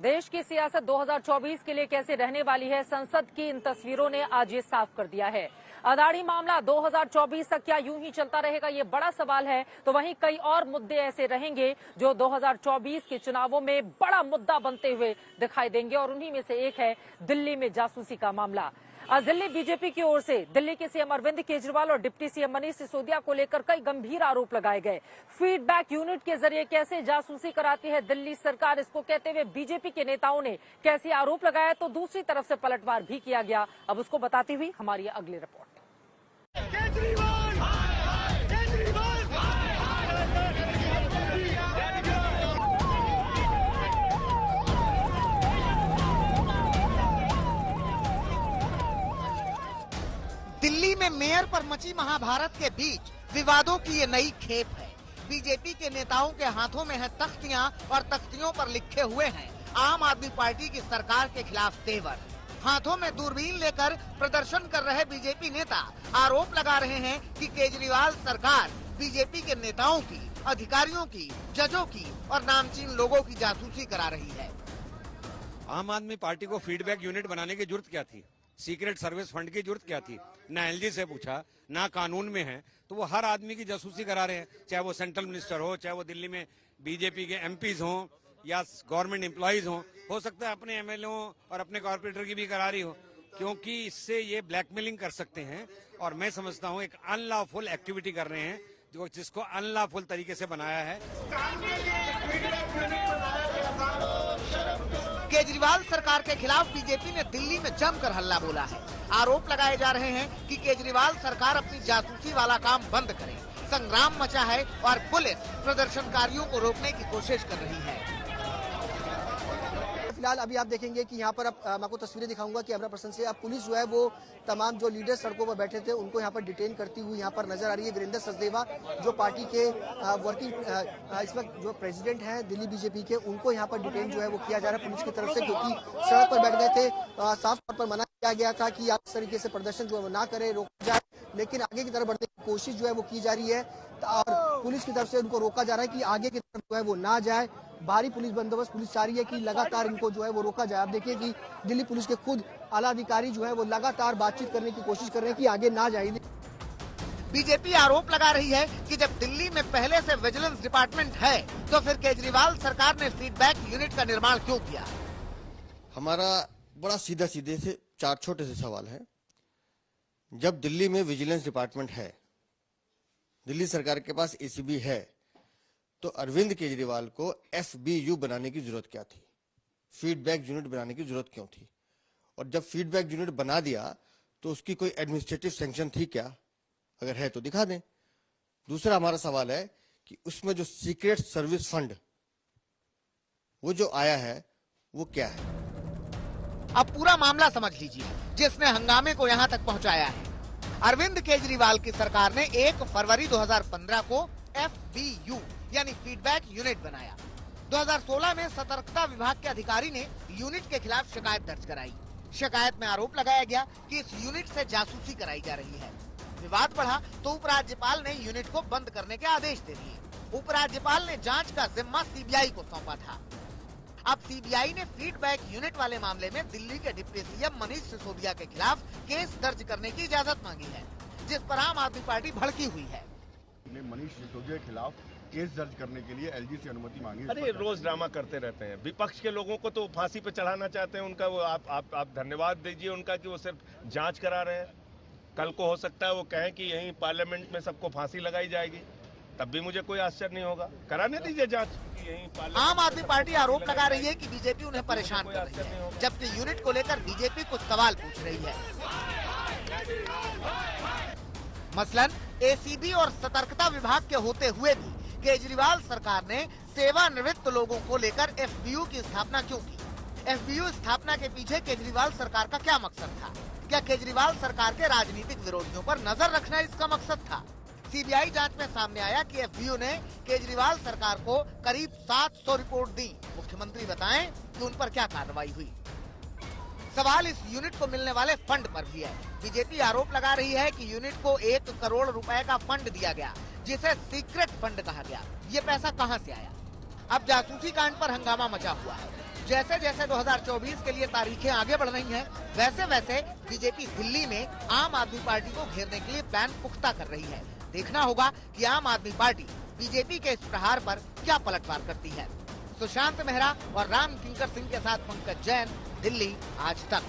देश की सियासत 2024 के लिए कैसे रहने वाली है, संसद की इन तस्वीरों ने आज ये साफ कर दिया है। अदानी मामला 2024 तक क्या यूं ही चलता रहेगा, ये बड़ा सवाल है। तो वहीं कई और मुद्दे ऐसे रहेंगे जो 2024 के चुनावों में बड़ा मुद्दा बनते हुए दिखाई देंगे और उन्हीं में से एक है दिल्ली में जासूसी का मामला। आज दिल्ली बीजेपी की ओर से दिल्ली के सीएम अरविंद केजरीवाल और डिप्टी सीएम मनीष सिसोदिया को लेकर कई गंभीर आरोप लगाए गए। फीडबैक यूनिट के जरिए कैसे जासूसी कराती है दिल्ली सरकार, इसको कहते हुए बीजेपी के नेताओं ने कैसे आरोप लगाया, तो दूसरी तरफ से पलटवार भी किया गया। अब उसको बताती हुई हमारी अगली रिपोर्ट। दिल्ली में मेयर पर मची महाभारत के बीच विवादों की ये नई खेप है। बीजेपी के नेताओं के हाथों में है तख्तियां और तख्तियों पर लिखे हुए हैं आम आदमी पार्टी की सरकार के खिलाफ तेवर। हाथों में दूरबीन लेकर प्रदर्शन कर रहे बीजेपी नेता आरोप लगा रहे हैं कि केजरीवाल सरकार बीजेपी के नेताओं की, अधिकारियों की, जजों की और नामचीन लोगों की जासूसी करा रही है। आम आदमी पार्टी को फीडबैक यूनिट बनाने की जरूरत क्या थी? सीक्रेट सर्विस फंड की जरूरत क्या थी? ना एलजी से पूछा, ना कानून में है, तो वो हर आदमी की जासूसी करा रहे हैं, चाहे वो सेंट्रल मिनिस्टर हो, चाहे वो दिल्ली में बीजेपी के एमपीज हों या गवर्नमेंट एम्प्लॉइज हो सकता है अपने एमएलए और अपने कॉर्पोरेटर की भी करा रही हो, क्योंकि इससे ये ब्लैकमेलिंग कर सकते हैं। और मैं समझता हूँ एक अनलॉफुल एक्टिविटी कर रहे हैं जिसको अनलॉफुल तरीके से बनाया है। केजरीवाल सरकार के खिलाफ बीजेपी ने दिल्ली में जमकर हल्ला बोला है। आरोप लगाए जा रहे हैं कि केजरीवाल सरकार अपनी जासूसी वाला काम बंद करे। संग्राम मचा है और पुलिस प्रदर्शनकारियों को रोकने की कोशिश कर रही है। फिलहाल अभी आप देखेंगे कि यहाँ पर अब मैं आपको तस्वीरें दिखाऊंगा कैमरा पर्सन से। अब पुलिस जो है वो तमाम जो लीडर सड़कों पर बैठे थे उनको यहाँ पर डिटेन करती हुई यहाँ पर नजर आ रही है। वीरेंद्र सचदेवा जो पार्टी के वर्किंग इस वक्त जो प्रेसिडेंट हैं दिल्ली बीजेपी के, उनको यहाँ पर डिटेन जो है वो किया जा रहा है पुलिस की तरफ से, क्योंकि सड़क पर बैठ गए थे। साफ तौर पर मना किया गया था कि आप इस तरीके से प्रदर्शन जो है वो ना करें, रोका जाए, लेकिन आगे की तरफ बढ़ने की कोशिश जो है वो की जा रही है और पुलिस की तरफ से उनको रोका जा रहा है कि आगे की तरफ जो है वो ना जाए। भारी पुलिस बंदोबस्त पुलिस चाह रही है कि लगातार इनको जो है वो रोका जाए। आप देखिए कि दिल्ली पुलिस के खुद आला अधिकारी जो है वो लगातार बातचीत करने की कोशिश कर रहे हैं कि आगे ना जाए। बीजेपी आरोप लगा रही है कि जब दिल्ली में पहले से विजिलेंस डिपार्टमेंट है तो फिर केजरीवाल सरकार ने फीडबैक यूनिट का निर्माण क्यों किया? हमारा बड़ा सीधे से चार छोटे से सवाल है। जब दिल्ली में विजिलेंस डिपार्टमेंट है, दिल्ली सरकार के पास एसीबी है, तो अरविंद केजरीवाल को एफबीयू बनाने की जरूरत क्या थी? फीडबैक यूनिट बनाने की जरूरत क्यों थी? और जब फीडबैक यूनिट बना दिया तो उसकी कोई एडमिनिस्ट्रेटिव सैंक्शन थी क्या? अगर है तो दिखा दें। दूसरा हमारा सवाल है कि उसमें जो सीक्रेट सर्विस फंड वो जो आया है वो क्या है? अब पूरा मामला समझ लीजिए जिसने हंगामे को यहाँ तक पहुँचाया है। अरविंद केजरीवाल की सरकार ने 1 फरवरी 2015 को एफबीयू यानी फीडबैक यूनिट बनाया। 2016 में सतर्कता विभाग के अधिकारी ने यूनिट के खिलाफ शिकायत दर्ज कराई। शिकायत में आरोप लगाया गया कि इस यूनिट से जासूसी कराई जा रही है। विवाद बढ़ा तो उपराज्यपाल ने यूनिट को बंद करने के आदेश दे दिए। उपराज्यपाल ने जांच का जिम्मा सीबीआई को सौंपा था। अब सीबीआई ने फीडबैक यूनिट वाले मामले में दिल्ली के डिप्टी सीएम मनीष सिसोदिया के खिलाफ केस दर्ज करने की इजाजत मांगी है, जिस पर आम आदमी पार्टी भड़की हुई है। मनीष सिसोदिया के खिलाफ केस दर्ज करने के लिए एलजी से अनुमति मांगी। अरे रोज ड्रामा करते रहते हैं। विपक्ष के लोगों को तो फांसी पे चढ़ाना चाहते हैं। उनका वो आप धन्यवाद दीजिए उनका कि वो सिर्फ जांच करा रहे हैं। कल को हो सकता है वो कहें कि यहीं पार्लियामेंट में सबको फांसी लगाई जाएगी, तब भी मुझे कोई आश्चर्य नहीं होगा। कराने दीजिए जांच। आम आदमी पार्टी आरोप लगा रही है कि बीजेपी उन्हें परेशान कर रही है, जबकि यूनिट को लेकर बीजेपी कुछ सवाल पूछ रही है। मसलन एसीबी और सतर्कता विभाग के होते हुए भी केजरीवाल सरकार ने सेवानिवृत्त लोगों को लेकर एफबीयू की स्थापना क्यों की? एफबीयू स्थापना के पीछे केजरीवाल सरकार का क्या मकसद था? क्या केजरीवाल सरकार के राजनीतिक विरोधियों पर नजर रखना इसका मकसद था? सीबीआई जांच में सामने आया कि एफबीयू ने केजरीवाल सरकार को करीब 700 रिपोर्ट दी। मुख्यमंत्री बताएं कि उन पर क्या कार्रवाई हुई। सवाल इस यूनिट को मिलने वाले फंड पर भी है। बीजेपी आरोप लगा रही है कि यूनिट को 1 करोड़ रुपए का फंड दिया गया, जिसे सीक्रेट फंड कहा गया। ये पैसा कहां से आया? अब जासूसी कांड पर हंगामा मचा हुआ है। जैसे जैसे 2024 के लिए तारीखें आगे बढ़ रही हैं, वैसे वैसे बीजेपी दिल्ली में आम आदमी पार्टी को घेरने के लिए प्लान पुख्ता कर रही है। देखना होगा कि आम आदमी पार्टी बीजेपी के इस प्रहार पर क्या पलटवार करती है। सुशांत मेहरा और राम किंकर सिंह के साथ पंकज जैन, दिल्ली आज तक।